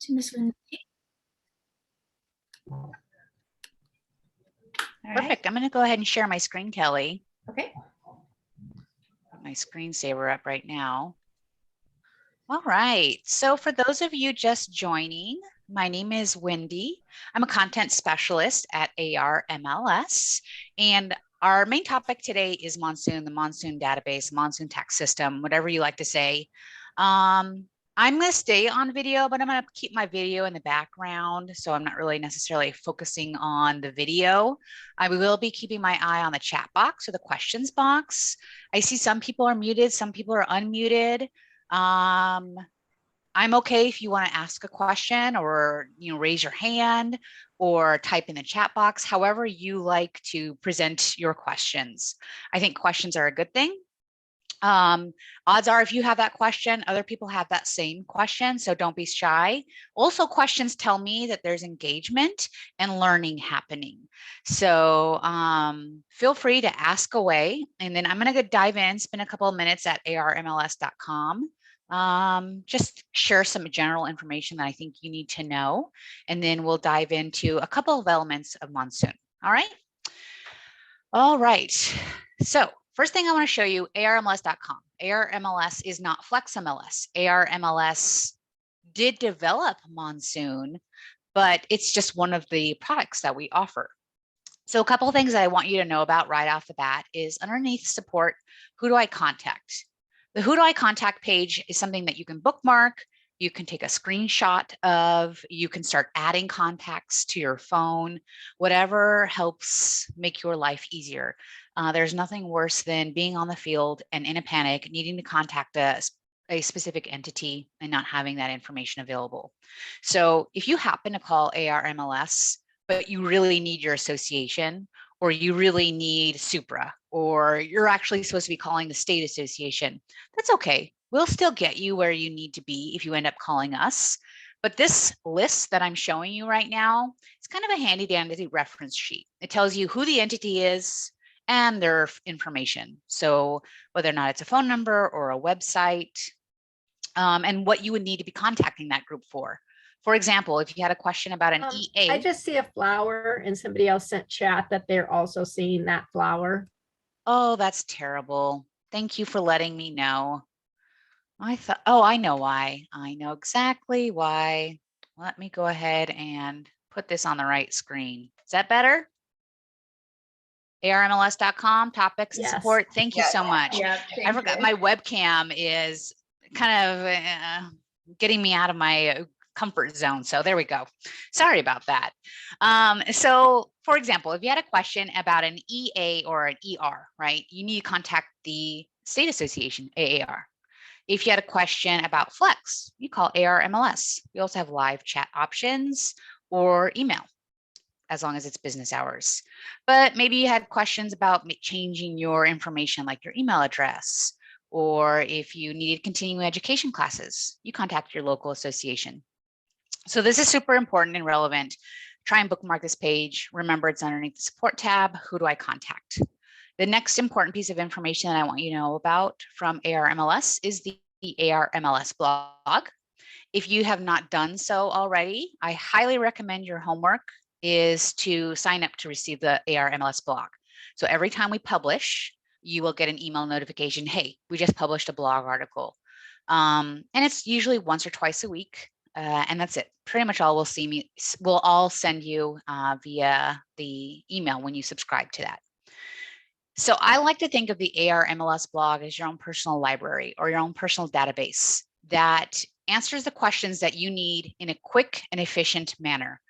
to Miss Lindsay. Perfect. I'm going to go ahead and share my screen, Kelly. Okay. Put my screensaver up right now. All right. So for those of you just joining, my name is Wendy. I'm a content specialist at ARMLS. And our main topic today is Monsoon, the Monsoon database, Monsoon tax system, whatever you like to say. I'm going to stay on video, but I'm going to keep my video in the background. So I'm not really necessarily focusing on the video. I will be keeping my eye on the chat box or the questions box. I see some people are muted, some people are unmuted. I'm okay if you want to ask a question or raise your hand or type in the chat box, however you like to present your questions. I think questions are a good thing. Odds are if you have that question, other people have that same question, so don't be shy. Also, questions tell me that there's engagement and learning happening. So feel free to ask away, and then I'm going to dive in, spend a couple of minutes at armls.com. Just share some general information that I think you need to know, and then we'll dive into a couple of elements of Monsoon. All right. All right. So first thing I want to show you, ARMLS.com. ARMLS is not FlexMLS. ARMLS did develop Monsoon, but it's just one of the products that we offer. So a couple of things that I want you to know about right off the bat is underneath support, who do I contact? The who do I contact page is something that you can bookmark, you can take a screenshot of, you can start adding contacts to your phone, whatever helps make your life easier. There's nothing worse than being on the field and in a panic, needing to contact a specific entity and not having that information available. So if you happen to call ARMLS, but you really need your association, or you really need Supra, or you're actually supposed to be calling the state association, that's okay. We'll still get you where you need to be if you end up calling us. But this list that I'm showing you right now, it's kind of a handy dandy reference sheet. It tells you who the entity is and their information. So whether or not it's a phone number or a website, and what you would need to be contacting that group for. For example, if you had a question about an EA. I just see a flower and somebody else sent chat that they're also seeing that flower. Oh, that's terrible. Thank you for letting me know. I thought, oh, I know why. I know exactly why. Let me go ahead and put this on the right screen. Is that better? ARMLS.com, topics and support. Thank you so much. Yeah, I forgot my webcam is kind of getting me out of my comfort zone. So there we go. Sorry about that. So for example, if you had a question about an EA or an ER, right, you need to contact the state association, AAR. If you had a question about Flex, you call ARMLS. We also have live chat options or email, as long as it's business hours. But maybe you had questions about changing your information, like your email address, or if you needed continuing education classes, you contact your local association. So this is super important and relevant. Try and bookmark this page. Remember, it's underneath the support tab. Who do I contact? The next important piece of information that I want you to know about from ARMLS is the ARMLS blog. If you have not done so already, I highly recommend your homework is to sign up to receive the ARMLS blog. So every time we publish, you will get an email notification, hey, we just published a blog article. And it's usually once or twice a week. And that's it. Pretty much all we'll all send you via the email when you subscribe to that. So I like to think of the ARMLS blog as your own personal library or your own personal database that answers the questions that you need in a quick and efficient manner.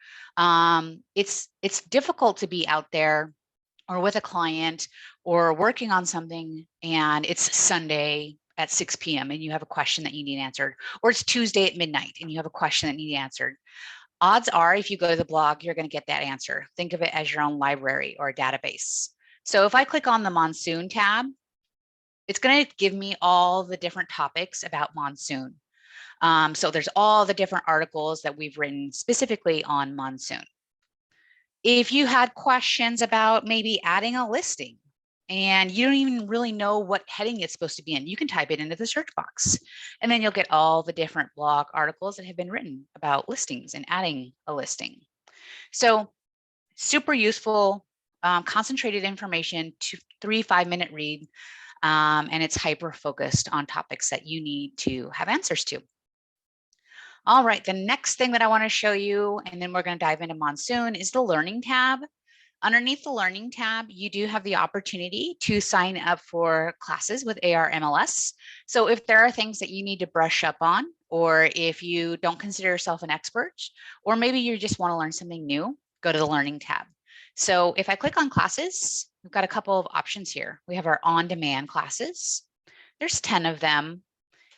It's difficult to be out there or with a client or working on something and it's Sunday at 6 p.m. and you have a question that you need answered, or it's Tuesday at midnight and you have a question that needs answered. Odds are if you go to the blog, you're going to get that answer. Think of it as your own library or a database. So if I click on the Monsoon tab, it's going to give me all the different topics about Monsoon. So there's all the different articles that we've written specifically on Monsoon. If you had questions about maybe adding a listing and you don't even really know what heading it's supposed to be in. You can type it into the search box, and then you'll get all the different blog articles that have been written about listings and adding a listing. So super useful, concentrated information, 3-5 minute read, and it's hyper focused on topics that you need to have answers to. All right, the next thing that I want to show you, and then we're going to dive into Monsoon, is the Learning tab. Underneath the Learning tab, you do have the opportunity to sign up for classes with ARMLS. So if there are things that you need to brush up on, or if you don't consider yourself an expert, or maybe you just want to learn something new, go to the Learning tab. So if I click on classes, we've got a couple of options here. We have our on-demand classes. There's 10 of them,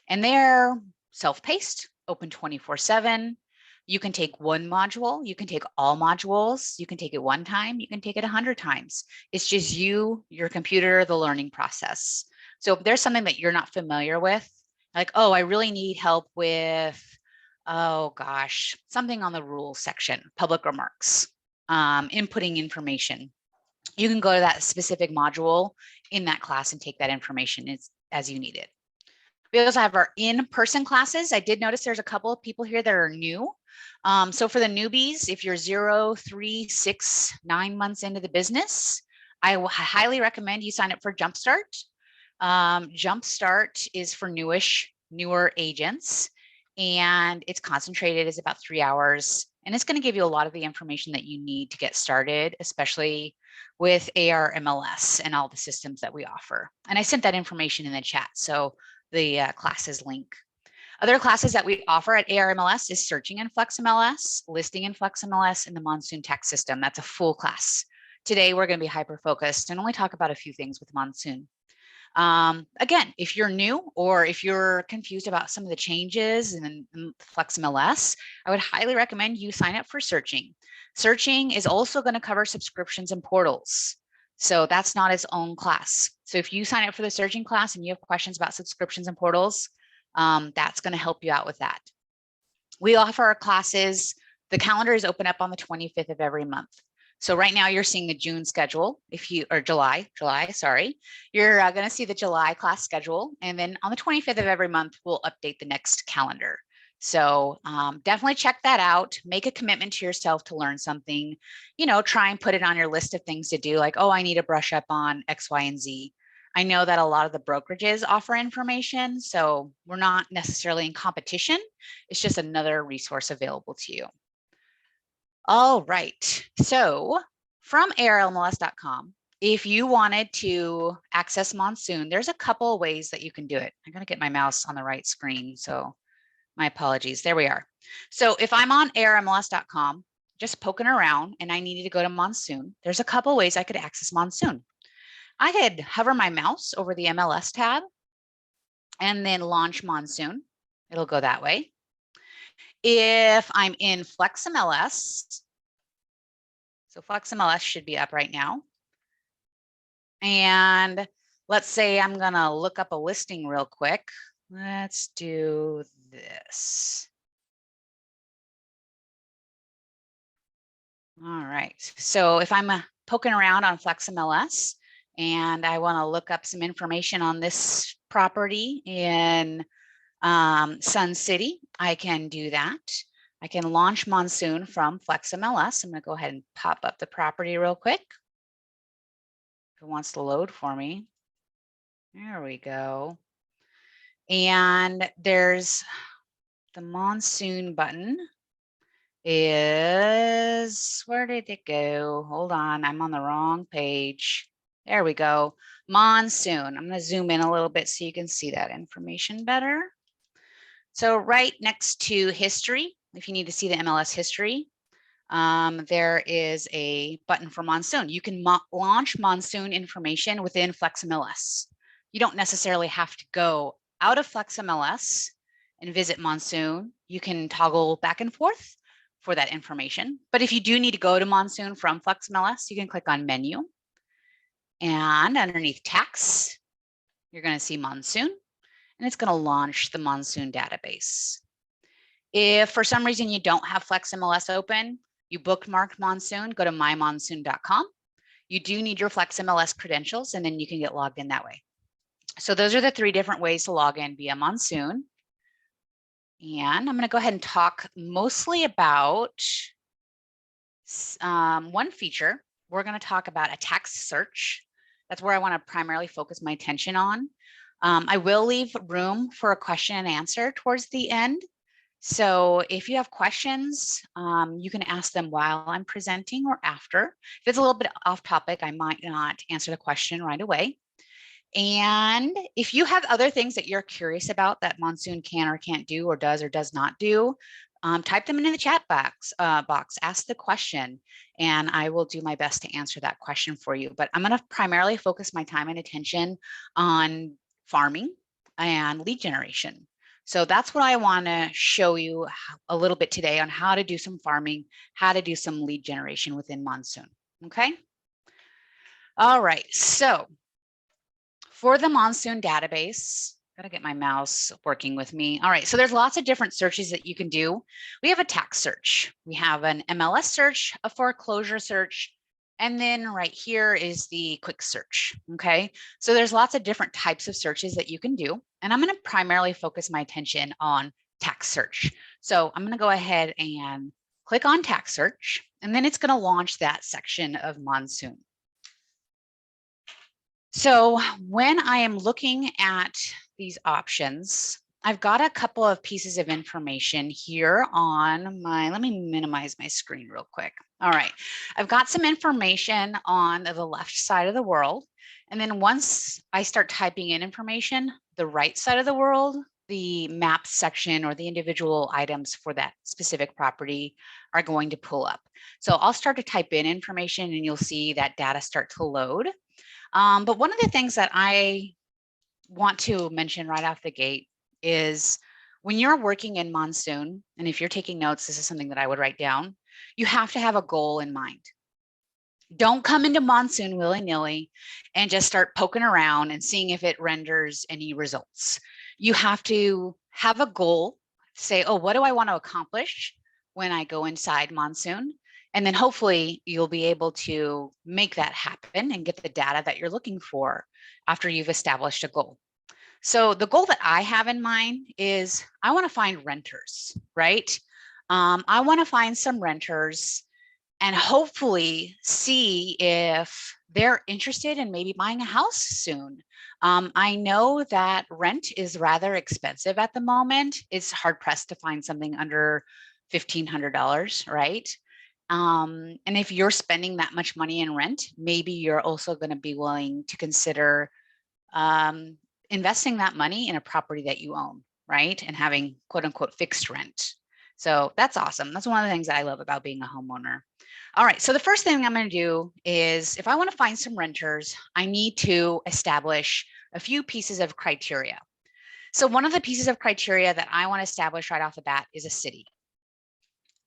and they're self-paced, open 24/7. You can take one module, you can take all modules, you can take it one time, you can take it 100 times. It's just you, your computer, the learning process. So if there's something that you're not familiar with, like, oh, I really need help with, oh gosh, something on the rules section, public remarks, inputting information. You can go to that specific module in that class and take that information as you need it. We also have our in-person classes. I did notice there's a couple of people here that are new. So for the newbies, if you're 0, 3, 6, 9 months into the business, I highly recommend you sign up for Jumpstart. Jumpstart is for newer agents, and it's concentrated. It's about 3 hours, and it's going to give you a lot of the information that you need to get started, especially with ARMLS and all the systems that we offer. And I sent that information in the chat, so the classes link. Other classes that we offer at ARMLS is searching in FlexMLS, listing in FlexMLS, and the Monsoon tax system. That's a full class. Today, we're going to be hyper-focused and only talk about a few things with Monsoon. Again, if you're new or if you're confused about some of the changes in FlexMLS, I would highly recommend you sign up for searching. Searching is also going to cover subscriptions and portals. So that's not its own class. So if you sign up for the searching class and you have questions about subscriptions and portals, that's going to help you out with that. We offer our classes. The calendar is open up on the 25th of every month. So right now you're seeing the June schedule, or July, sorry. You're going to see the July class schedule. And then on the 25th of every month, we'll update the next calendar. So definitely check that out. Make a commitment to yourself to learn something, try and put it on your list of things to do, like, oh, I need to brush up on X, Y, and Z. I know that a lot of the brokerages offer information, so we're not necessarily in competition. It's just another resource available to you. All right, so from ARMLS.com, if you wanted to access Monsoon, there's a couple of ways that you can do it. I'm going to get my mouse on the right screen, so my apologies. There we are. So if I'm on ARMLS.com, just poking around and I needed to go to Monsoon, there's a couple of ways I could access Monsoon. I could hover my mouse over the MLS tab and then launch Monsoon. It'll go that way. If I'm in FlexMLS, so FlexMLS should be up right now. And let's say I'm going to look up a listing real quick. Let's do this. All right. So if I'm poking around on FlexMLS and I want to look up some information on this property in Sun City, I can do that. I can launch Monsoon from FlexMLS. I'm going to go ahead and pop up the property real quick. If it wants to load for me. There we go. And there's the Monsoon button is, where did it go? Hold on, I'm on the wrong page. There we go. Monsoon. I'm going to zoom in a little bit so you can see that information better. So right next to history, if you need to see the MLS history, there is a button for Monsoon. You can launch Monsoon information within FlexMLS. You don't necessarily have to go out of FlexMLS and visit Monsoon. You can toggle back and forth for that information. But if you do need to go to Monsoon from FlexMLS, you can click on menu. And underneath tax, you're going to see Monsoon, and it's going to launch the Monsoon database. If for some reason you don't have FlexMLS open, you bookmarked Monsoon, go to mymonsoon.com. You do need your Flex MLS credentials, and then you can get logged in that way. So those are the 3 different ways to log in via Monsoon. And I'm going to go ahead and talk mostly about one feature. We're going to talk about a tax search. That's where I want to primarily focus my attention on. I will leave room for a question and answer towards the end. So if you have questions, you can ask them while I'm presenting or after. If it's a little bit off topic, I might not answer the question right away. And if you have other things that you're curious about that Monsoon can or can't do, or does not do, type them into the chat box, ask the question, and I will do my best to answer that question for you. But I'm going to primarily focus my time and attention on farming and lead generation. So that's what I want to show you a little bit today on how to do some farming, how to do some lead generation within Monsoon. Okay. All right. So for the Monsoon database, gotta get my mouse working with me. All right, so there's lots of different searches that you can do. We have a tax search. We have an MLS search, a foreclosure search, and then right here is the quick search, okay? So there's lots of different types of searches that you can do, and I'm gonna primarily focus my attention on tax search. So I'm gonna go ahead and click on tax search, and then it's gonna launch that section of Monsoon. So when I am looking at these options, I've got a couple of pieces of information here on my, let me minimize my screen real quick. All right, I've got some information on the left side of the world. And then once I start typing in information, the right side of the world, the map section or the individual items for that specific property are going to pull up. So I'll start to type in information and you'll see that data start to load. But one of the things that I want to mention right off the gate is when you're working in Monsoon, and if you're taking notes, this is something that I would write down, you have to have a goal in mind. Don't come into Monsoon willy-nilly and just start poking around and seeing if it renders any results. You have to have a goal, say, oh, what do I want to accomplish when I go inside Monsoon? And then hopefully you'll be able to make that happen and get the data that you're looking for after you've established a goal. So the goal that I have in mind is I want to find renters, right? I want to find some renters and hopefully see if they're interested in maybe buying a house soon. I know that rent is rather expensive at the moment. It's hard pressed to find something under $1,500, right? And if you're spending that much money in rent, maybe you're also going to be willing to consider investing that money in a property that you own, right? And having quote unquote fixed rent. So that's awesome. That's one of the things that I love about being a homeowner. All right, so the first thing I'm going to do is if I want to find some renters, I need to establish a few pieces of criteria. So one of the pieces of criteria that I want to establish right off the bat is a city.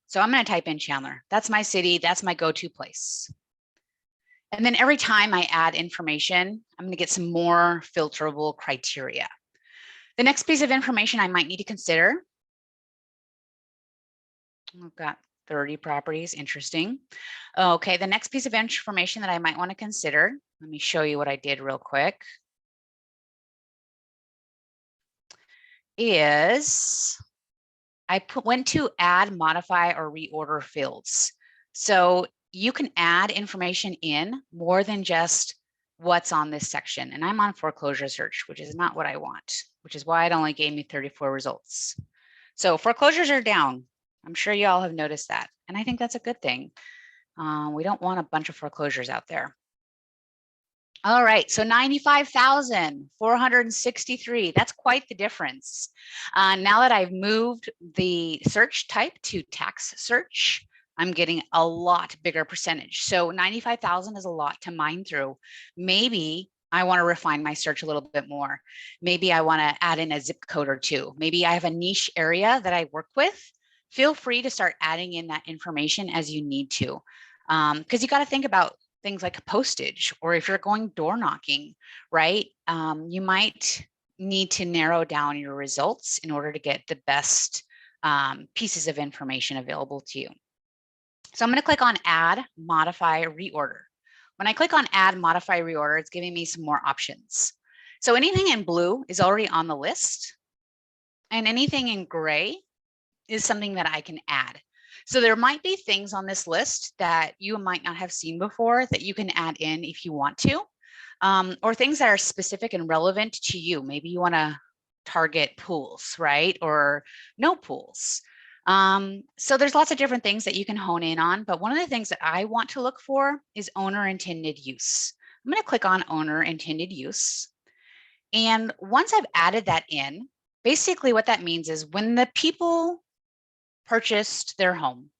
So I'm going to type in Chandler. That's my city. That's my go-to place. And then every time I add information, I'm going to get some more filterable criteria. The next piece of information I might need to consider. I've got 30 properties. Interesting. Okay, the next piece of information that I might want to consider. Let me show you what I did real quick. Is I went to add, modify, or reorder fields. So you can add information in more than just what's on this section. And I'm on foreclosure search, which is not what I want, which is why it only gave me 34 results. So foreclosures are down. I'm sure you all have noticed that. And I think that's a good thing. We don't want a bunch of foreclosures out there. All right, so 95,463, that's quite the difference. Now that I've moved the search type to tax search, I'm getting a lot bigger percentage. So 95,000 is a lot to mine through. Maybe I want to refine my search a little bit more. Maybe I want to add in a zip code or two. Maybe I have a niche area that I work with. Feel free to start adding in that information as you need to. Because you got to think about things like postage, or if you're going door knocking, right? You might need to narrow down your results in order to get the best pieces of information available to you. So I'm going to click on add, modify, reorder. When I click on add, modify, reorder, it's giving me some more options. So anything in blue is already on the list, and anything in gray is something that I can add. So there might be things on this list that you might not have seen before that you can add in if you want to, or things that are specific and relevant to you. Maybe you want to target pools, right? Or no pools. So there's lots of different things that you can hone in on, but one of the things that I want to look for is owner intended use. I'm going to click on owner intended use. And once I've added that in, basically what that means is when the people purchased their home,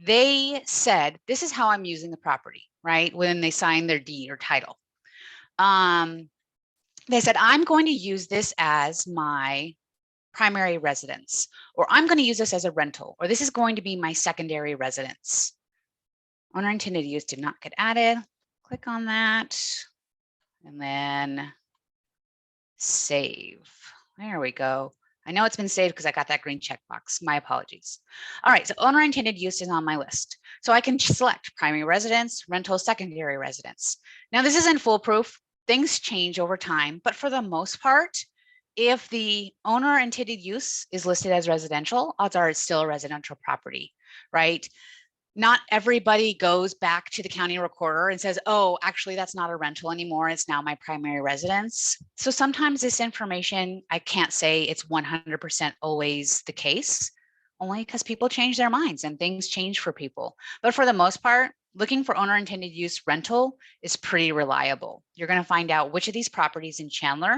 they said, this is how I'm using the property, right? When they signed their deed or title. They said, I'm going to use this as my primary residence, or I'm going to use this as a rental, or this is going to be my secondary residence. Owner intended use did not get added. Click on that and then save. There we go. I know it's been saved because I got that green checkbox. My apologies. All right, so owner intended use is on my list. So I can select primary residence, rental, secondary residence. Now this isn't foolproof. Things change over time, but for the most part, if the owner intended use is listed as residential, odds are it's still a residential property, right? Not everybody goes back to the county recorder and says, oh, actually, that's not a rental anymore. It's now my primary residence. So sometimes this information, I can't say it's 100% always the case, only because people change their minds and things change for people. But for the most part, looking for owner intended use rental is pretty reliable. You're going to find out which of these properties in Chandler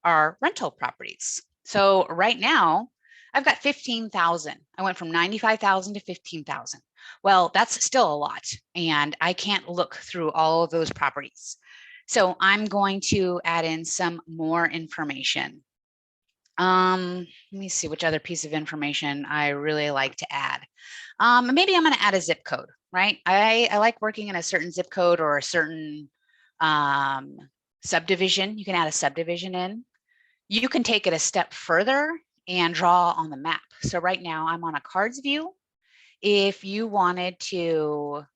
are rental properties. So right now, I've got 15,000. I went from 95,000 to 15,000. Well, that's still a lot, and I can't look through all of those properties. So I'm going to add in some more information. Let me see which other piece of information I really like to add. Maybe I'm going to add a zip code, right? I like working in a certain zip code or a certain subdivision. You can add a subdivision in. You can take it a step further and draw on the map. So right now I'm on a cards view. If you wanted to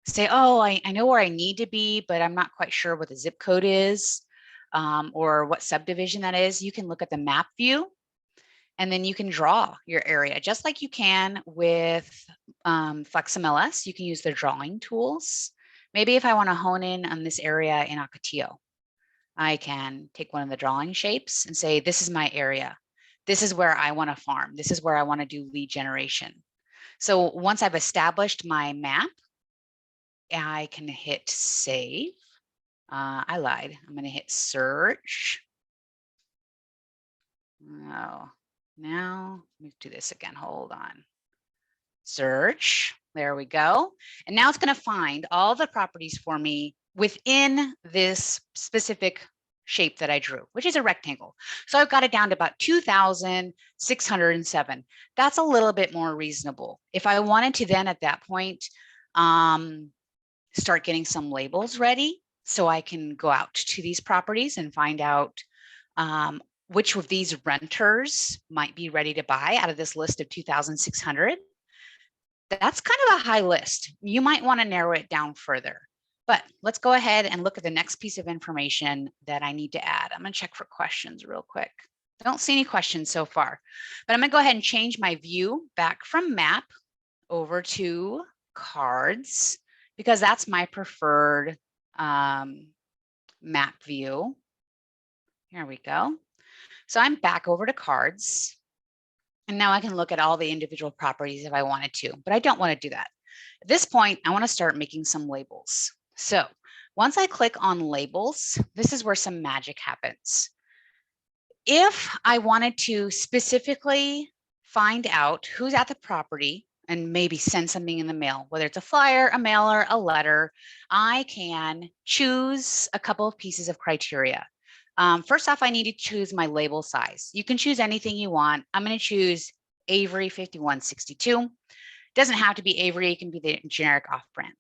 say, oh, I know where I need to be, but I'm not quite sure what the zip code is or what subdivision that is, you can look at the map view and then you can draw your area just like you can with ARMLS. You can use the drawing tools. Maybe if I want to hone in on this area in Ocotillo, I can take one of the drawing shapes and say, this is my area. This is where I want to farm. This is where I want to do lead generation. So once I've established my map, I can hit save. I lied. I'm going to hit search. Oh, now let me do this again. Hold on. Search. There we go. And now it's going to find all the properties for me within this specific shape that I drew, which is a rectangle. So I've got it down to about 2,607. That's a little bit more reasonable. If I wanted to then at that point, start getting some labels ready so I can go out to these properties and find out which of these renters might be ready to buy out of this list of 2,600. That's kind of a high list. You might want to narrow it down further. But let's go ahead and look at the next piece of information that I need to add. I'm going to check for questions real quick. I don't see any questions so far, but I'm going to go ahead and change my view back from map over to cards because that's my preferred map view. Here we go. So I'm back over to cards. And now I can look at all the individual properties if I wanted to, but I don't want to do that. At this point, I want to start making some labels. So once I click on labels, this is where some magic happens. If I wanted to specifically find out who's at the property and maybe send something in the mail, whether it's a flyer, a mailer, a letter, I can choose a couple of pieces of criteria. First off, I need to choose my label size. You can choose anything you want. I'm going to choose Avery 5162. Doesn't have to be Avery, it can be the generic off-brand.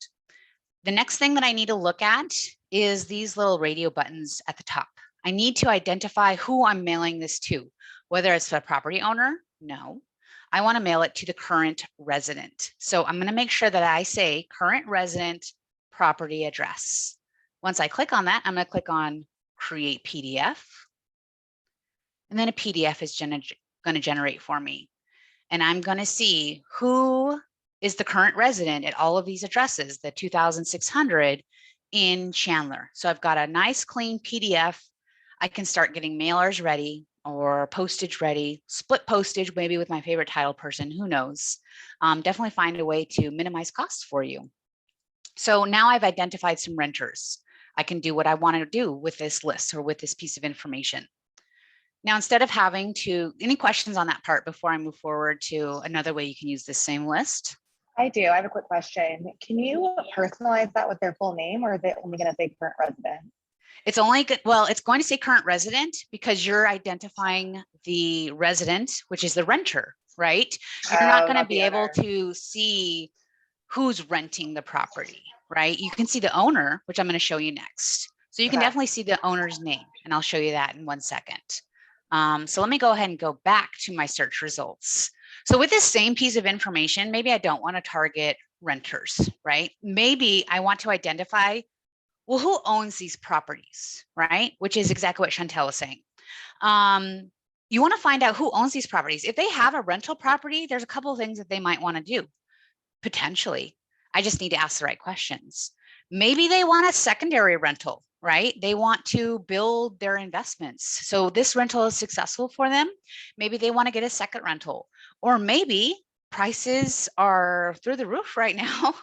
The next thing that I need to look at is these little radio buttons at the top. I need to identify who I'm mailing this to, whether it's the property owner. No, I want to mail it to the current resident. So I'm going to make sure that I say current resident property address. Once I click on that, I'm going to click on create PDF. And then a PDF is going to generate for me. And I'm going to see who is the current resident at all of these addresses, the 2,600 in Chandler. So I've got a nice clean PDF. I can start getting mailers ready or postage ready, split postage, maybe with my favorite title person, who knows. Definitely find a way to minimize costs for you. So now I've identified some renters. I can do what I want to do with this list or with this piece of information. Now, instead of having to, any questions on that part before I move forward to another way you can use this same list? I do. I have a quick question. Can you personalize that with their full name, or is it only going to say current resident? It's only good. Well, it's going to say current resident because you're identifying the resident, which is the renter, right? You're not going to be able to see who's renting the property, right? You can see the owner, which I'm going to show you next. So you can definitely see the owner's name, and I'll show you that in 1 second. So let me go ahead and go back to my search results. So with this same piece of information, maybe I don't want to target renters, right? Maybe I want to identify, well, who owns these properties, right? Which is exactly what Chantel was saying. You want to find out who owns these properties. If they have a rental property, there's a couple of things that they might want to do. Potentially, I just need to ask the right questions. Maybe they want a secondary rental, right? They want to build their investments. So this rental is successful for them. Maybe they want to get a second rental, or maybe prices are through the roof right now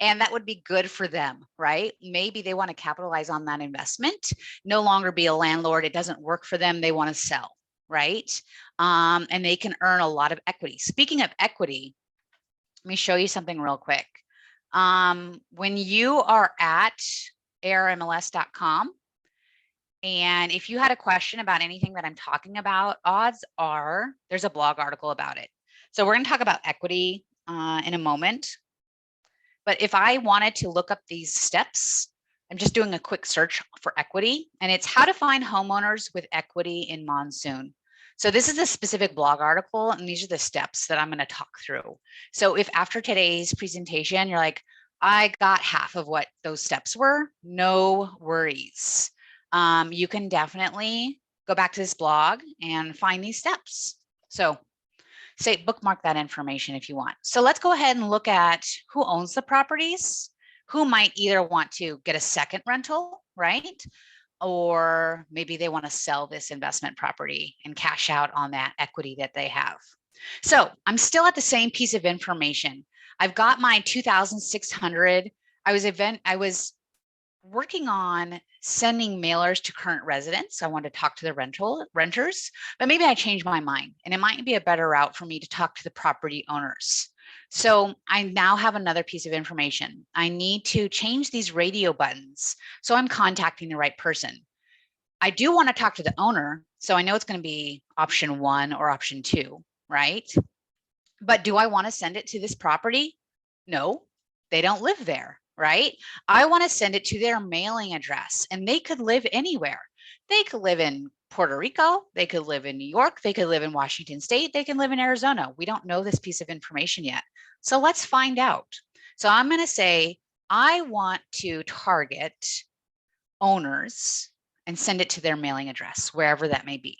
and that would be good for them, right? Maybe they want to capitalize on that investment, no longer be a landlord. It doesn't work for them. They want to sell, right? And they can earn a lot of equity. Speaking of equity, let me show you something real quick. When you are at ARMLS.com, and if you had a question about anything that I'm talking about, odds are there's a blog article about it. So we're going to talk about equity in a moment. But if I wanted to look up these steps, I'm just doing a quick search for equity, and it's how to find homeowners with equity in Monsoon. So this is a specific blog article, and these are the steps that I'm going to talk through. So if after today's presentation, you're like, I got half of what those steps were, no worries. You can definitely go back to this blog and find these steps. So say bookmark that information if you want. So let's go ahead and look at who owns the properties, who might either want to get a second rental, right? Or maybe they want to sell this investment property and cash out on that equity that they have. So I'm still at the same piece of information. I've got my 2,600. I was working on sending mailers to current residents. I wanted to talk to the renters, but maybe I changed my mind and it might be a better route for me to talk to the property owners. So I now have another piece of information. I need to change these radio buttons so I'm contacting the right person. I do want to talk to the owner, so I know it's going to be option 1 or option 2, right? But do I want to send it to this property? No, they don't live there, right? I want to send it to their mailing address, and they could live anywhere. They could live in Puerto Rico, they could live in New York, they could live in Washington State, they can live in Arizona. We don't know this piece of information yet. So let's find out. So I'm going to say, I want to target owners and send it to their mailing address, wherever that may be.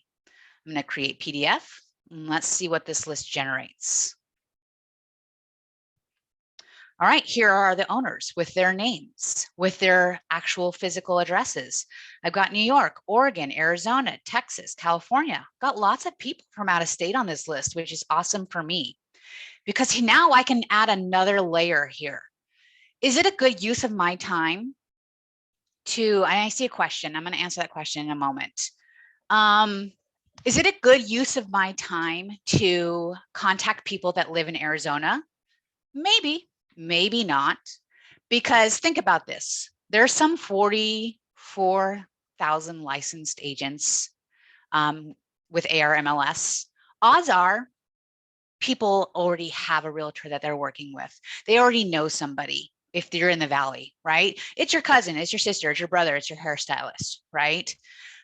I'm going to create PDF, and let's see what this list generates. All right, here are the owners with their names, with their actual physical addresses. I've got New York, Oregon, Arizona, Texas, California. Got lots of people from out of state on this list, which is awesome for me because now I can add another layer here. Is it a good use of my time to, I see a question, I'm going to answer that question in a moment. Is it a good use of my time to contact people that live in Arizona? Maybe. Maybe not, because think about this. There are some 44,000 licensed agents with ARMLS. Odds are people already have a realtor that they're working with. They already know somebody if you're in the Valley, right? It's your cousin, it's your sister, it's your brother, it's your hairstylist, right?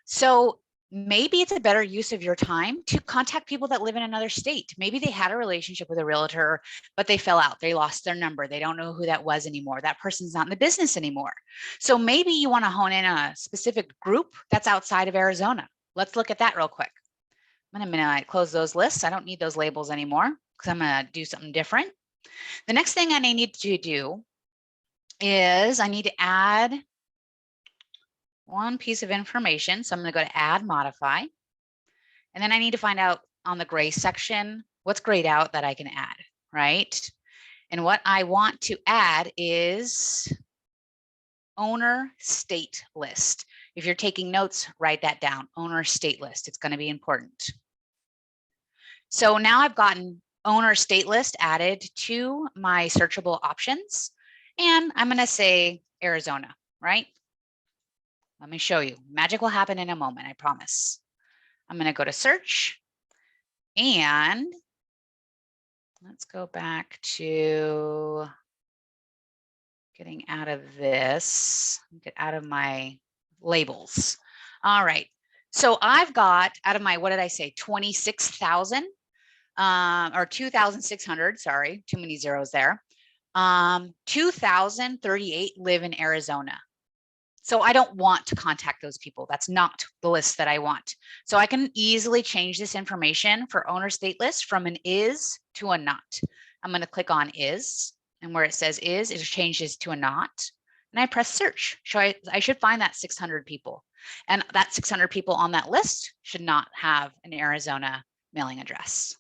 So maybe it's a better use of your time to contact people that live in another state. Maybe they had a relationship with a realtor, but they fell out. They lost their number. They don't know who that was anymore. That person's not in the business anymore. So maybe you want to hone in on a specific group that's outside of Arizona. Let's look at that real quick. I'm going to close those lists. I don't need those labels anymore because I'm going to do something different. The next thing I need to do is I need to add one piece of information. So I'm going to go to add, modify. And then I need to find out on the gray section, what's grayed out that I can add, right? And what I want to add is owner state list. If you're taking notes, write that down, owner state list. It's going to be important. So now I've gotten owner state list added to my searchable options. And I'm going to say Arizona, right? Let me show you. Magic will happen in a moment, I promise. I'm going to go to search and let's go back to getting out of this, get out of my labels. All right. So I've got out of my, what did I say? 26,000 or 2,600, sorry, too many zeros there. 2,038 live in Arizona. So I don't want to contact those people. That's not the list that I want. So I can easily change this information for owner state list from an is to a not. I'm going to click on is, and where it says is, it changes to a not. And I press search. So I should find that 600 people. And that 600 people on that list should not have an Arizona mailing address.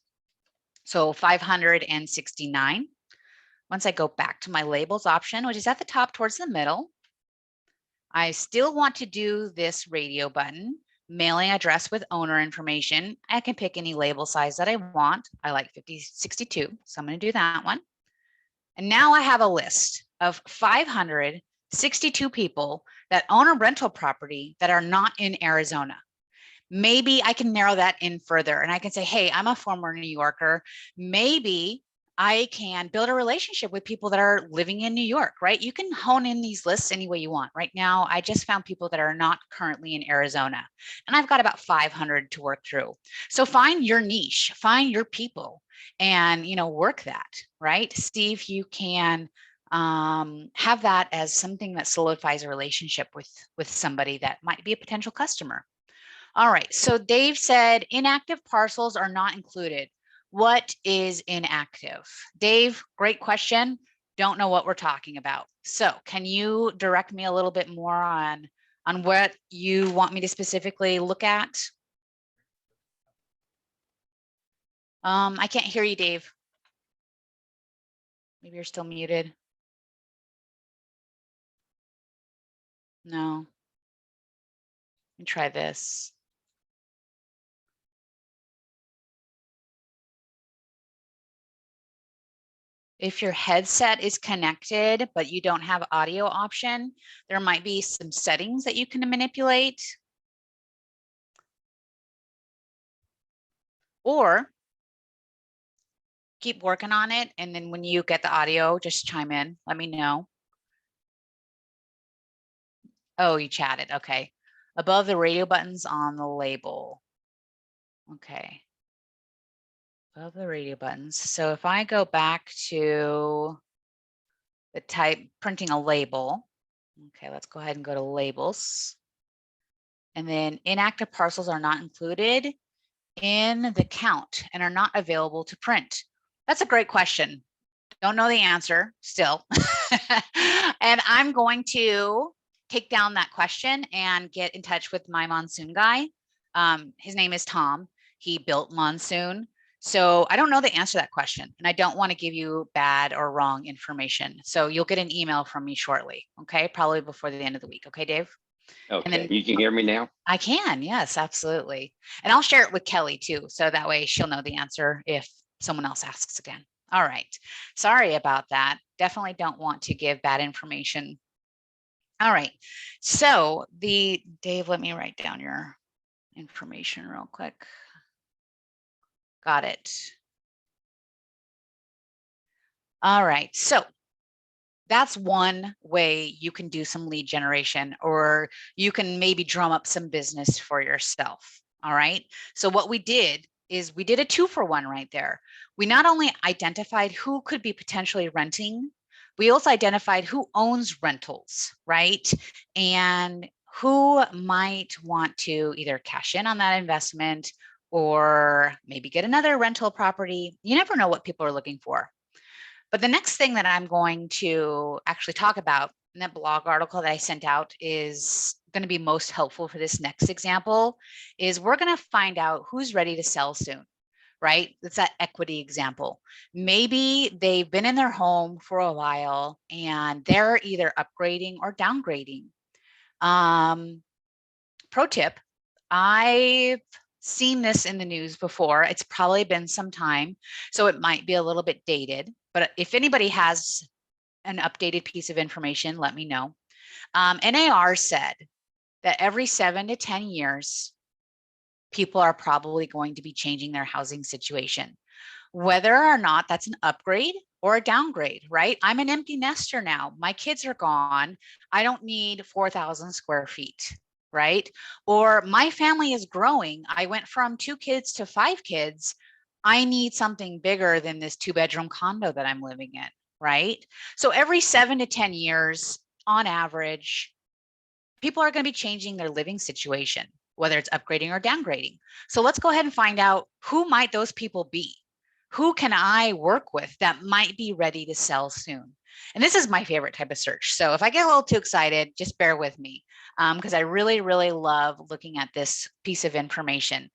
So 569. Once I go back to my labels option, which is at the top towards the middle, I still want to do this radio button, mailing address with owner information. I can pick any label size that I want. I like 5062, so I'm going to do that one. And now I have a list of 562 people that own a rental property that are not in Arizona. Maybe I can narrow that in further and I can say, hey, I'm a former New Yorker. Maybe I can build a relationship with people that are living in New York, right? You can hone in these lists any way you want. Right now, I just found people that are not currently in Arizona, and I've got about 500 to work through. So find your niche, find your people, and work that, right? See if you can have that as something that solidifies a relationship with somebody that might be a potential customer. All right, so Dave said inactive parcels are not included. What is inactive? Dave, great question. Don't know what we're talking about. So can you direct me a little bit more on what you want me to specifically look at? I can't hear you, Dave. Maybe you're still muted. No. Let me try this. If your headset is connected, but you don't have audio option, there might be some settings that you can manipulate. Or keep working on it. And then when you get the audio, just chime in, let me know. Oh, you chatted, okay. Above the radio buttons on the label. Okay. Above the radio buttons. So if I go back to the type, printing a label. Okay, let's go ahead and go to labels. And then inactive parcels are not included in the count and are not available to print. That's a great question. Don't know the answer still. And I'm going to take down that question and get in touch with my Monsoon guy. His name is Tom. He built Monsoon. So I don't know the answer to that question, and I don't want to give you bad or wrong information. So you'll get an email from me shortly, okay? Probably before the end of the week, okay, Dave? Okay, and then, you can hear me now? I can, yes, absolutely. And I'll share it with Kelly too, so that way she'll know the answer if someone else asks again. All right, sorry about that. Definitely don't want to give bad information. All right, so Dave, let me write down your information real quick. Got it. All right, so That's one way you can do some lead generation, or you can maybe drum up some business for yourself. All right. So what we did is we did a 2-for-1 right there. We not only identified who could be potentially renting, we also identified who owns rentals, right? And who might want to either cash in on that investment or maybe get another rental property. You never know what people are looking for. But the next thing that I'm going to actually talk about in that blog article that I sent out is going to be most helpful for this next example is we're going to find out who's ready to sell soon, right? It's that equity example. Maybe they've been in their home for a while and they're either upgrading or downgrading. Pro tip, I've seen this in the news before. It's probably been some time, so it might be a little bit dated. But if anybody has an updated piece of information, let me know. NAR said that every 7 to 10 years, people are probably going to be changing their housing situation, whether or not that's an upgrade or a downgrade, right? I'm an empty nester now. My kids are gone. I don't need 4,000 square feet, right? Or my family is growing. I went from 2 kids to 5 kids. I need something bigger than this 2-bedroom condo that I'm living in, right? So every 7 to 10 years, on average, people are going to be changing their living situation, whether it's upgrading or downgrading. So let's go ahead and find out who might those people be. Who can I work with that might be ready to sell soon? And this is my favorite type of search. So if I get a little too excited, just bear with me because I really, really love looking at this piece of information.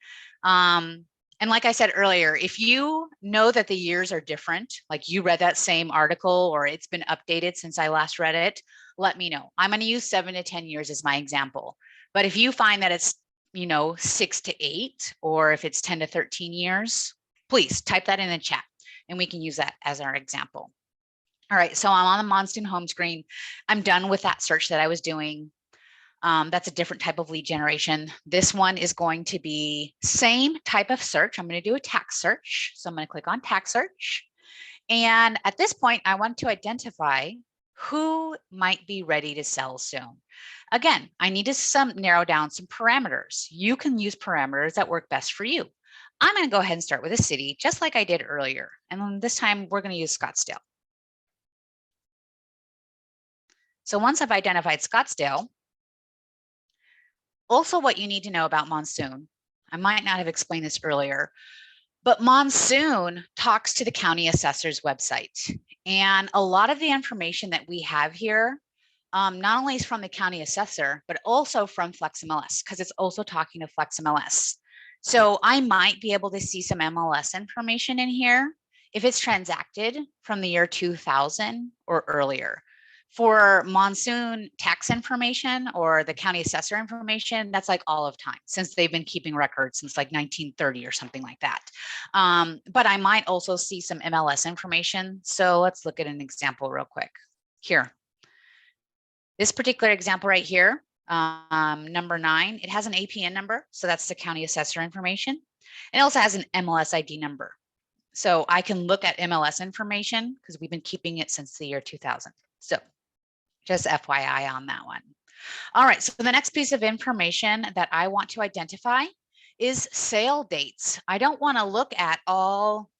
And like I said earlier, if you know that the years are different, like you read that same article or it's been updated since I last read it, let me know. I'm going to use 7 to 10 years as my example. But if you find that it's, 6 to 8, or if it's 10 to 13 years, please type that in the chat and we can use that as our example. All right, so I'm on the Monsoon home screen. I'm done with that search that I was doing. That's a different type of lead generation. This one is going to be same type of search. I'm going to do a tax search. So I'm going to click on tax search. And at this point, I want to identify who might be ready to sell soon. Again, I need to narrow down some parameters. You can use parameters that work best for you. I'm going to go ahead and start with a city, just like I did earlier. And then this time we're going to use Scottsdale. So once I've identified Scottsdale, also what you need to know about Monsoon, I might not have explained this earlier, but Monsoon talks to the county assessor's website. And a lot of the information that we have here, not only is from the county assessor, but also from FlexMLS, because it's also talking to FlexMLS. So I might be able to see some MLS information in here if it's transacted from the year 2000 or earlier. For Monsoon tax information or the county assessor information, that's like all of time since they've been keeping records since like 1930 or something like that. But I might also see some MLS information. So let's look at an example real quick here. This particular example right here, number 9, it has an APN number. So that's the county assessor information. It also has an MLS ID number. So I can look at MLS information because we've been keeping it since the year 2000. So just FYI on that one. All right, so the next piece of information that I want to identify is sale dates. I don't want to look at all,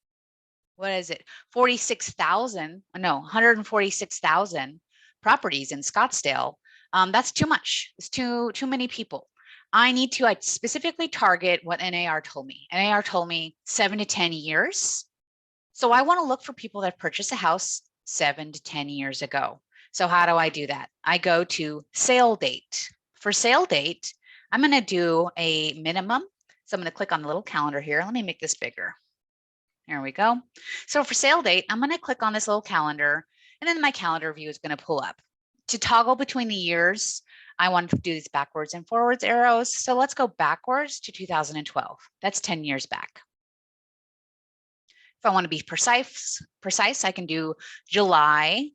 146,000 properties in Scottsdale. That's too much. It's too many people. I need to specifically target what NAR told me. NAR told me 7 to 10 years. So I want to look for people that purchased a house 7 to 10 years ago. So how do I do that? I go to sale date. For sale date, I'm going to do a minimum. So I'm going to click on the little calendar here. Let me make this bigger. There we go. So for sale date, I'm going to click on this little calendar, and then my calendar view is going to pull up. To toggle between the years, I want to do these backwards and forwards arrows. So let's go backwards to 2012. That's 10 years back. If I want to be precise, I can do July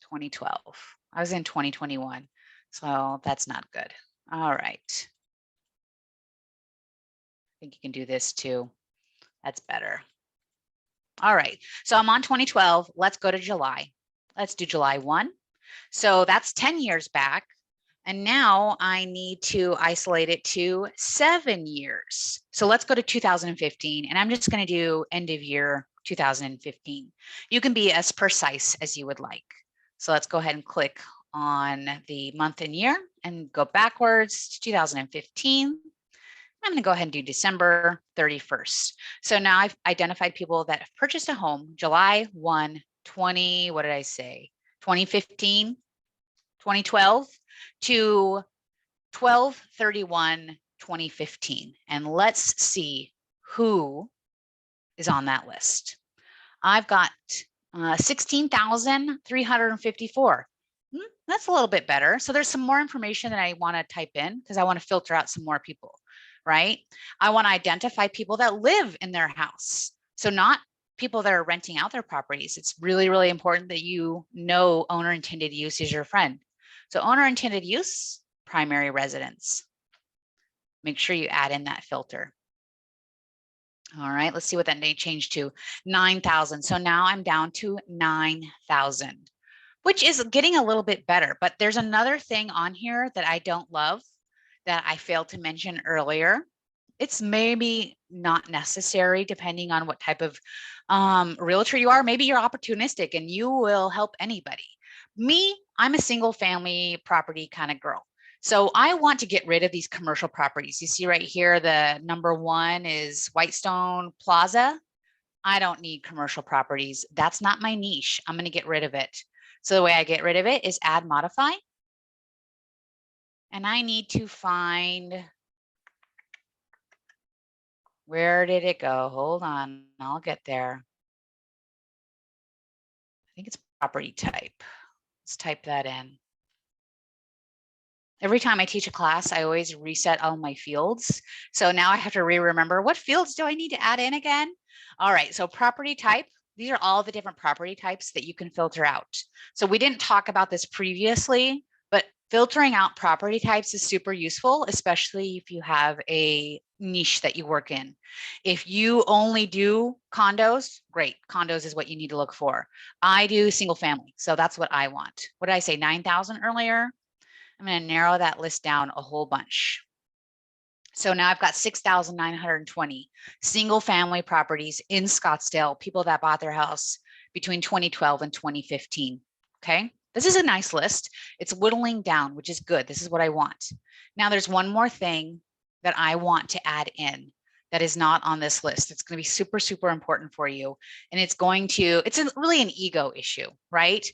2012. I was in 2021, so that's not good. All right. I think you can do this too. That's better. All right, so I'm on 2012. Let's go to July. Let's do July 1. So that's 10 years back. And now I need to isolate it to 7 years. So let's go to 2015, and I'm just going to do end of year 2015. You can be as precise as you would like. So let's go ahead and click on the month and year and go backwards to 2015. I'm going to go ahead and do December 31st. So now I've identified people that have purchased a home July 1, 20, what did I say? 2015, 2012 to 12/31/2015. And let's see who is on that list. I've got 16,354. That's a little bit better. So there's some more information that I want to type in because I want to filter out some more people, right? I want to identify people that live in their house. So not people that are renting out their properties. It's really, really important that you know owner intended use is your friend. So owner intended use, primary residence. Make sure you add in that filter. All right, let's see what that may change to 9,000. So now I'm down to 9,000, which is getting a little bit better. But there's another thing on here that I don't love that I failed to mention earlier. It's maybe not necessary depending on what type of realtor you are. Maybe you're opportunistic and you will help anybody. Me, I'm a single family property kind of girl. So I want to get rid of these commercial properties. You see right here, the number 1 is Whitestone Plaza. I don't need commercial properties. That's not my niche. I'm going to get rid of it. So the way I get rid of it is add modify. And I need to find, where did it go? Hold on, I'll get there. I think it's property type. Let's type that in. Every time I teach a class, I always reset all my fields. So now I have to remember what fields do I need to add in again? All right, so property type, these are all the different property types that you can filter out. So we didn't talk about this previously, but filtering out property types is super useful, especially if you have a niche that you work in. If you only do condos, great. Condos is what you need to look for. I do single family, so that's what I want. What did I say, 9,000 earlier? I'm going to narrow that list down a whole bunch. So now I've got 6,920 single family properties in Scottsdale, people that bought their house between 2012 and 2015. Okay, this is a nice list. It's whittling down, which is good. This is what I want. Now there's one more thing that I want to add in that is not on this list. It's going to be super, super important for you. And it's really an ego issue, right?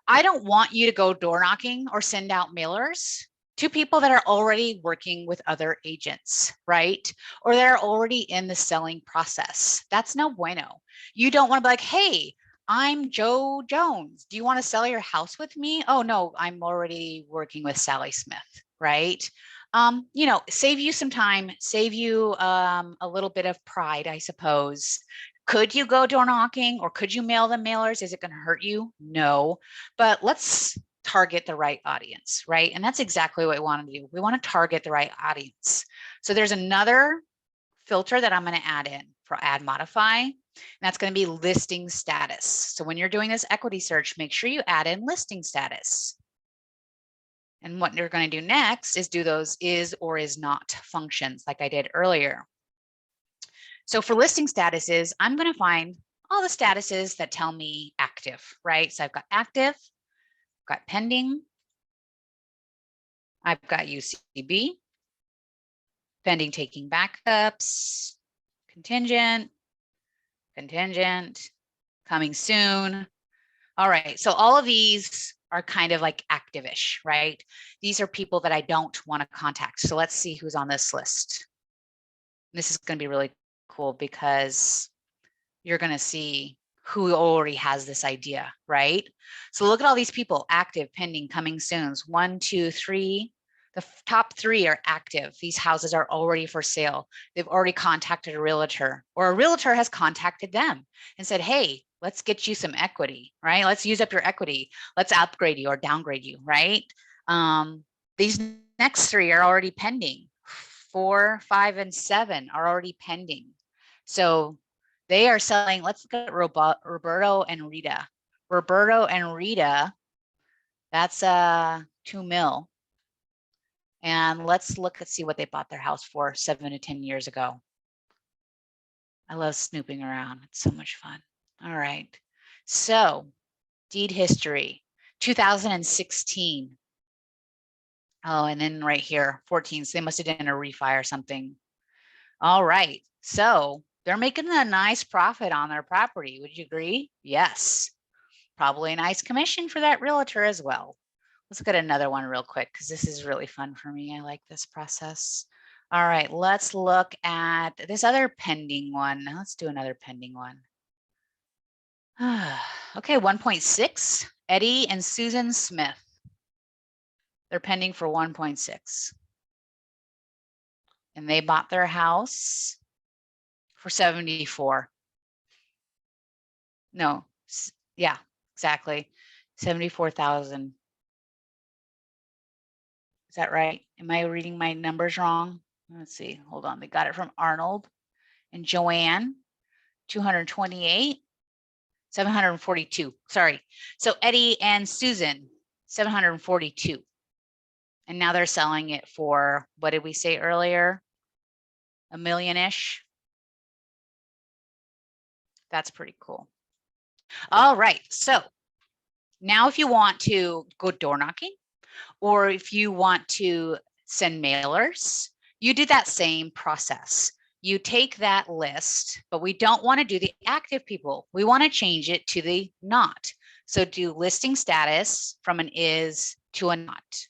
I don't want you to go door knocking or send out mailers to people that are already working with other agents, right? Or that are already in the selling process. That's no bueno. You don't want to be like, hey, I'm Joe Jones. Do you want to sell your house with me? Oh, no, I'm already working with Sally Smith, right? Save you some time, save you a little bit of pride, I suppose. Could you go door knocking or could you mail them mailers? Is it going to hurt you? No, but let's target the right audience, right? And that's exactly what we want to do. We want to target the right audience. So there's another filter that I'm going to add in for add modify, and that's going to be listing status. So when you're doing this equity search, make sure you add in listing status. And what you're going to do next is do those is or is not functions like I did earlier. So for listing statuses, I'm going to find all the statuses that tell me active, right? So I've got active, I've got pending, I've got UCB, pending taking backups, contingent, coming soon. All right, so all of these are kind of like active-ish, right? These are people that I don't want to contact. So let's see who's on this list. This is going to be really cool because you're going to see who already has this idea, right? So look at all these people, active, pending, coming soon. 1, 2, 3. The top 3 are active. These houses are already for sale. They've already contacted a realtor, or a realtor has contacted them and said, hey, let's get you some equity, right? Let's use up your equity. Let's upgrade you or downgrade you, right? These next 3 are already pending. 4, 5, and 7 are already pending. So They are selling, let's look at Roberto and Rita. Roberto and Rita, that's 2 mil. And let's look and see what they bought their house for 7 to 10 years ago. I love snooping around. It's so much fun. All right. So deed history, 2016. Oh, and then right here, 14. So they must have done a refi or something. All right. So they're making a nice profit on their property. Would you agree? Yes. Probably a nice commission for that realtor as well. Let's look at another one real quick because this is really fun for me. I like this process. All right, let's look at this other pending one. Let's do another pending one. Okay, 1.6, Eddie and Susan Smith. They're pending for 1.6. And they bought their house for 74. No, yeah, exactly. 74,000. Is that right? Am I reading my numbers wrong? Let's see. Hold on. They got it from Arnold and Joanne, 228, 742. Sorry. So Eddie and Susan, 742. And now they're selling it for, what did we say earlier? $1 million-ish. That's pretty cool. All right. So now if you want to go door knocking, or if you want to send mailers, you do that same process. You take that list, but we don't want to do the active people. We want to change it to the not. So do listing status from an is to a not.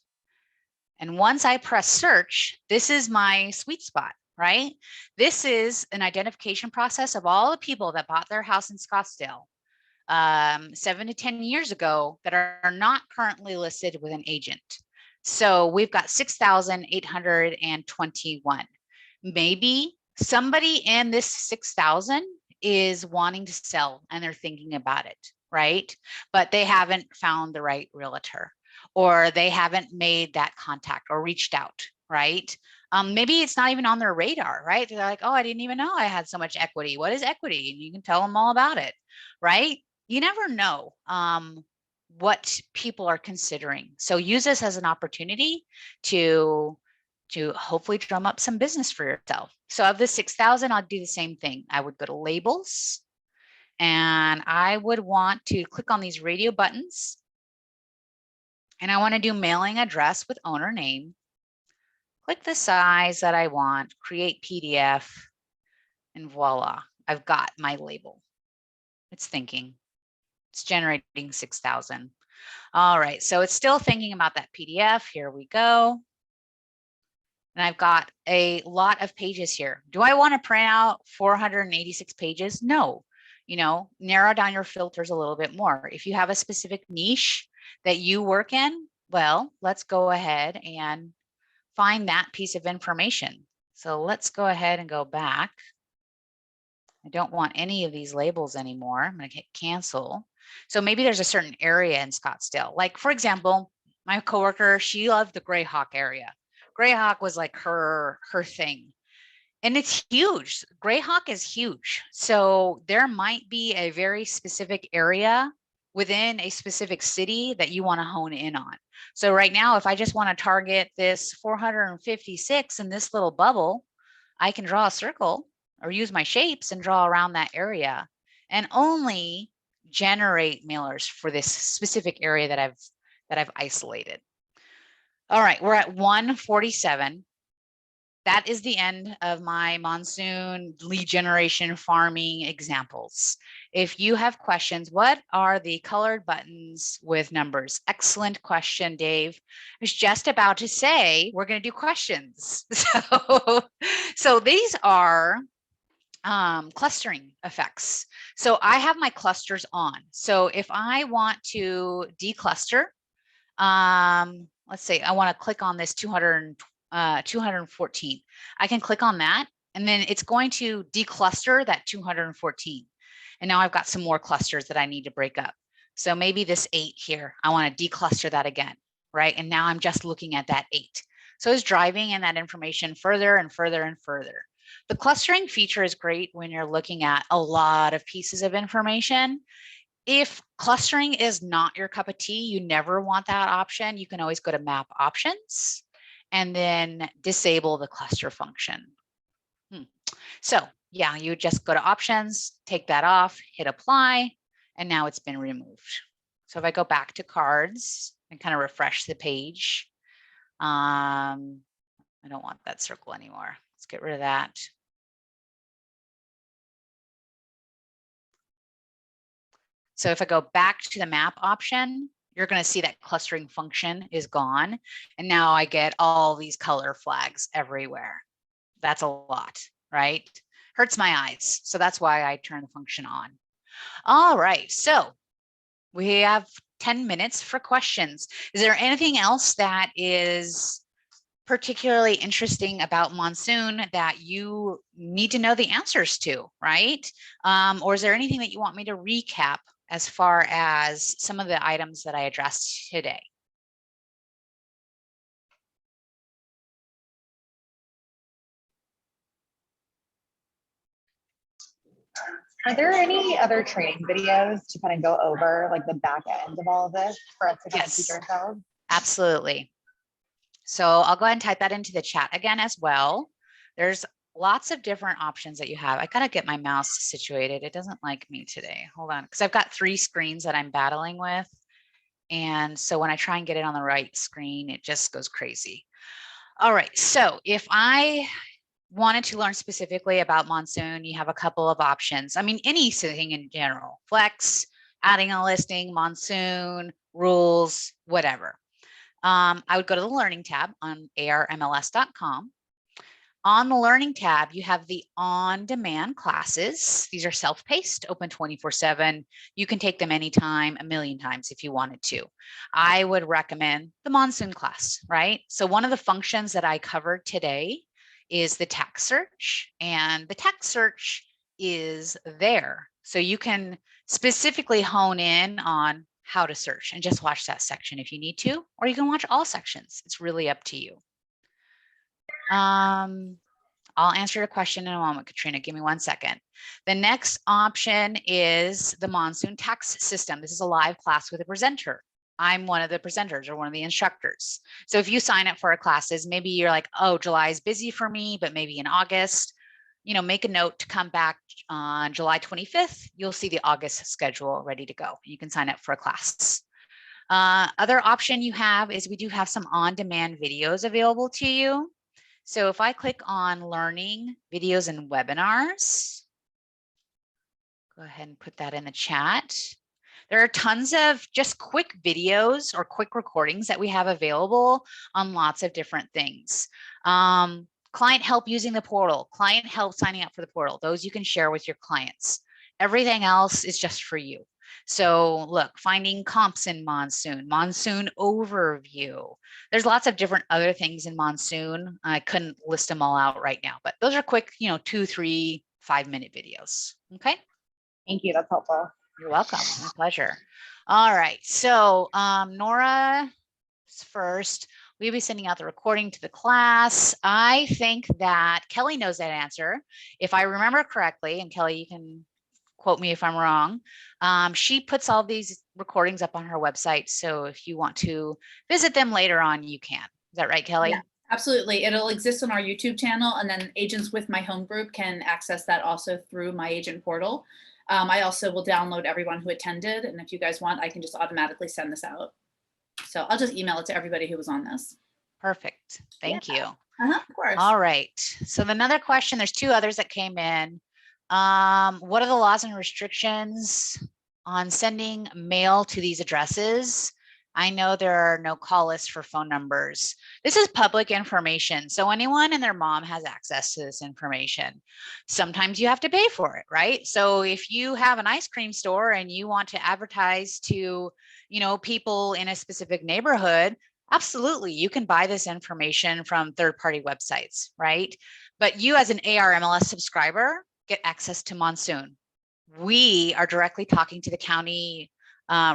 And once I press search, this is my sweet spot, right? This is an identification process of all the people that bought their house in Scottsdale 7 to 10 years ago that are not currently listed with an agent. So we've got 6,821. Maybe somebody in this 6,000 is wanting to sell and they're thinking about it, right? But they haven't found the right realtor, or they haven't made that contact or reached out, right? Maybe it's not even on their radar, right? They're like, oh, I didn't even know I had so much equity. What is equity? And you can tell them all about it, right? You never know what people are considering. So use this as an opportunity to hopefully drum up some business for yourself. So of the 6,000, I'll do the same thing. I would go to labels and I would want to click on these radio buttons. And I want to do mailing address with owner name. Click the size that I want, create PDF, and voila, I've got my label. It's thinking. It's generating 6,000. All right, so it's still thinking about that PDF. Here we go. And I've got a lot of pages here. Do I want to print out 486 pages? No. You know, narrow down your filters a little bit more. If you have a specific niche that you work in, well, let's go ahead and find that piece of information. So let's go ahead and go back. I don't want any of these labels anymore. I'm going to hit cancel. So maybe there's a certain area in Scottsdale. Like, for example, my coworker, she loved the Greyhawk area. Greyhawk was like her thing. And it's huge. Greyhawk is huge. So there might be a very specific area within a specific city that you want to hone in on. So right now, if I just want to target this 456 in this little bubble, I can draw a circle or use my shapes and draw around that area and only generate mailers for this specific area that I've isolated. All right, we're at 147. That is the end of my Monsoon lead generation farming examples. If you have questions, what are the colored buttons with numbers? Excellent question, Dave. I was just about to say we're going to do questions. So these are clustering effects. So I have my clusters on. So if I want to decluster, let's say I want to click on this 214. I can click on that and then it's going to decluster that 214. And now I've got some more clusters that I need to break up. So maybe this 8 here, I want to decluster that again, right? And now I'm just looking at that 8. So it's driving in that information further and further and further. The clustering feature is great when you're looking at a lot of pieces of information. If clustering is not your cup of tea, you never want that option. You can always go to map options and then disable the cluster function. So yeah, you just go to options, take that off, hit apply, and now it's been removed. So if I go back to cards and kind of refresh the page, I don't want that circle anymore. Let's get rid of that. So if I go back to the map option, you're going to see that clustering function is gone. And now I get all these color flags everywhere. That's a lot, right? Hurts my eyes. So that's why I turn the function on. All right, so we have 10 minutes for questions. Is there anything else that is particularly interesting about Monsoon that you need to know the answers to, right? Or is there anything that you want me to recap as far as some of the items that I addressed today? Are there any other training videos to kind of go over like the back end of all of this for us to kind of teach ourselves? Absolutely. So I'll go ahead and type that into the chat again as well. There's lots of different options that you have. I gotta get my mouse situated. It doesn't like me today. Hold on, because I've got 3 screens that I'm battling with. And so when I try and get it on the right screen, it just goes crazy. All right, so if I wanted to learn specifically about Monsoon, you have a couple of options. I mean, anything in general, Flex, adding a listing, Monsoon, rules, whatever. I would go to the Learning tab on ARMLS.com. On the Learning tab, you have the on-demand classes. These are self-paced, open 24/7. You can take them anytime, a million times if you wanted to. I would recommend the Monsoon class, right? So one of the functions that I covered today is the tax search, and the tax search is there. So you can specifically hone in on how to search and just watch that section if you need to, or you can watch all sections. It's really up to you. I'll answer your question in a moment, Katrina. Give me 1 second. The next option is the Monsoon tax system. This is a live class with a presenter. I'm one of the presenters or one of the instructors. So if you sign up for our classes, maybe you're like, oh, July is busy for me, but maybe in August, you know, make a note to come back on July 25th. You'll see the August schedule ready to go. You can sign up for a class. Other option you have is we do have some on-demand videos available to you. So if I click on learning videos and webinars, go ahead and put that in the chat. There are tons of just quick videos or quick recordings that we have available on lots of different things. Client help using the portal, client help signing up for the portal. Those you can share with your clients. Everything else is just for you. So look, finding comps in Monsoon, Monsoon overview. There's lots of different other things in Monsoon. I couldn't list them all out right now, but those are quick, you know, 2, 3, 5-minute videos. Okay. Thank you. That's helpful. You're welcome. My pleasure. All right. So Nora first. We'll be sending out the recording to the class. I think that Kelly knows that answer. If I remember correctly, and Kelly, you can quote me if I'm wrong. She puts all these recordings up on her website. So if you want to visit them later on, you can. Is that right, Kelly? Yeah, absolutely. It'll exist on our YouTube channel, and then agents with my home group can access that also through my agent portal. I also will download everyone who attended. And if you guys want, I can just automatically send this out. So I'll just email it to everybody who was on this. Perfect. Thank you. Of course. All right. So another question, there's 2 others that came in. What are the laws and restrictions on sending mail to these addresses? I know there are no call lists for phone numbers. This is public information, so anyone and their mom has access to this information. Sometimes you have to pay for it, right? So if you have an ice cream store and you want to advertise to, you know, people in a specific neighborhood, absolutely, you can buy this information from third-party websites, right? But you as an ARMLS subscriber get access to Monsoon. We are directly talking to the county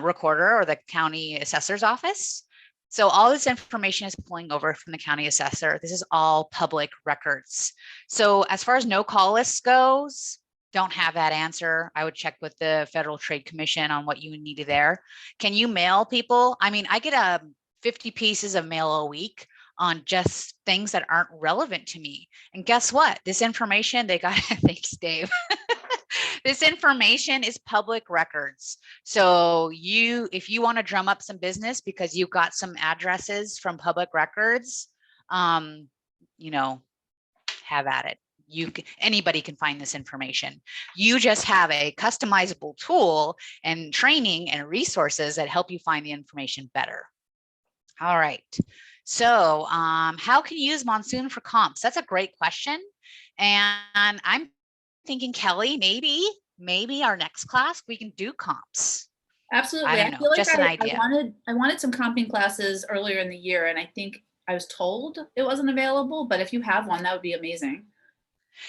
recorder or the county assessor's office, So all this information is pulling over from the county assessor. This is all public records. So as far as no call lists goes, don't have that answer. I would check with the Federal Trade Commission on what you needed there. Can you mail people? I mean, I get 50 pieces of mail a week on just things that aren't relevant to me. And guess what? This information they got, thanks, Dave. This information is public records. So if you want to drum up some business because you've got some addresses from public records, you know, have at it. Anybody can find this information. You just have a customizable tool and training and resources that help you find the information better. All right. So how can you use Monsoon for comps? That's a great question. And I'm thinking, Kelly, maybe our next class we can do comps. Absolutely. I don't know, feel like just an idea. I wanted some comping classes earlier in the year, and I think I was told it wasn't available, but if you have one, that would be amazing.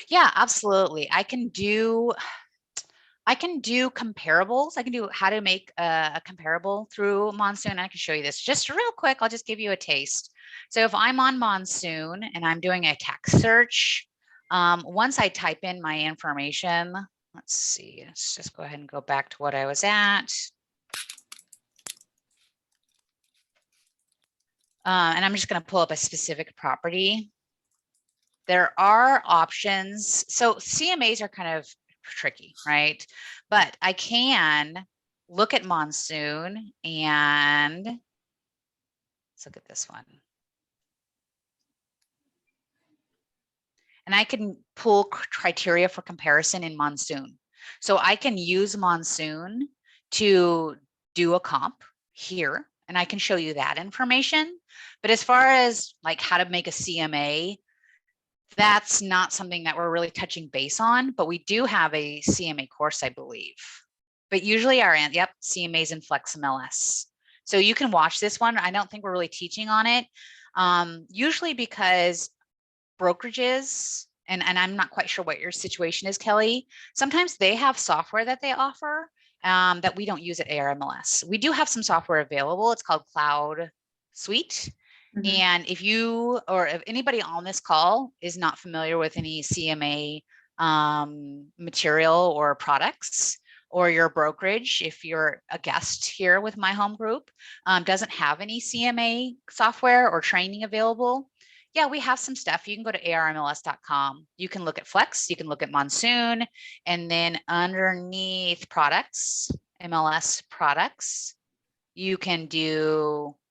Yeah, absolutely. I can do comparables. I can do how to make a comparable through Monsoon. I can show you this just real quick. I'll just give you a taste. So if I'm on Monsoon and I'm doing a text search, once I type in my information, let's see, let's just go ahead and go back to what I was at. And I'm just going to pull up a specific property. There are options. So CMAs are kind of tricky, right? But I can look at Monsoon and let's look at this one. And I can pull criteria for comparison in Monsoon. So I can use Monsoon to do a comp here, and I can show you that information. But as far as like how to make a CMA, that's not something that we're really touching base on, but we do have a CMA course, I believe. But usually yep, CMAs and FlexMLS. So you can watch this one. I don't think we're really teaching on it, usually because brokerages, and I'm not quite sure what your situation is, Kelly. Sometimes they have software that they offer that we don't use at ARMLS. We do have some software available. It's called Cloud Suite. Mm-hmm. And if anybody on this call is not familiar with any CMA material or products, or your brokerage, if you're a guest here with my home group, doesn't have any CMA software or training available, yeah, we have some stuff. You can go to ARMLS.com. You can look at Flex, you can look at Monsoon, and then underneath products, MLS products, you can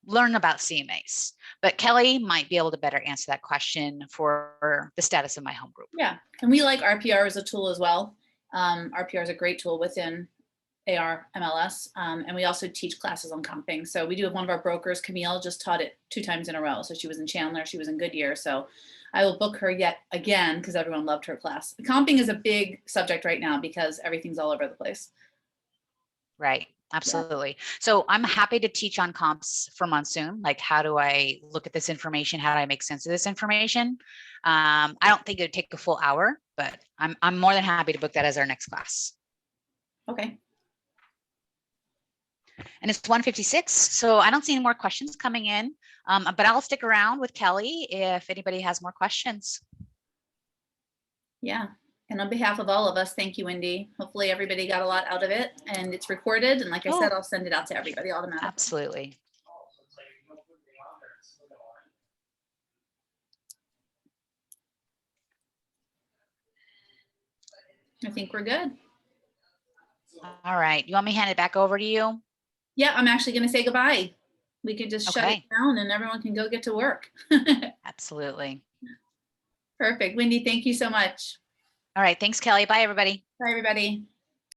learn about CMAs. But Kelly might be able to better answer that question for the status of my home group. Yeah, and we like RPR as a tool as well. RPR is a great tool within ARMLS, and we also teach classes on comping. So we do have one of our brokers, Camille, just taught it 2 times in a row. So she was in Chandler, she was in Goodyear. So I will book her yet again because everyone loved her class. Comping is a big subject right now because everything's all over the place. Right. Absolutely. Yeah. So I'm happy to teach on comps for Monsoon. Like, how do I look at this information? How do I make sense of this information? I don't think it would take a full hour, but I'm more than happy to book that as our next class. Okay. And it's 1:56, so I don't see any more questions coming in, but I'll stick around with Kelly if anybody has more questions. Yeah. And on behalf of all of us, thank you, Wendy. Hopefully everybody got a lot out of it, and it's recorded. And like I said, I'll send it out to everybody automatically. Absolutely. I think we're good. All right. You want me to hand it back over to you? Yeah, I'm actually going to say goodbye. We could just shut it down and everyone can go get to work. Absolutely. Perfect. Wendy, thank you so much. All right. Thanks, Kelly. Bye, everybody. Bye, everybody.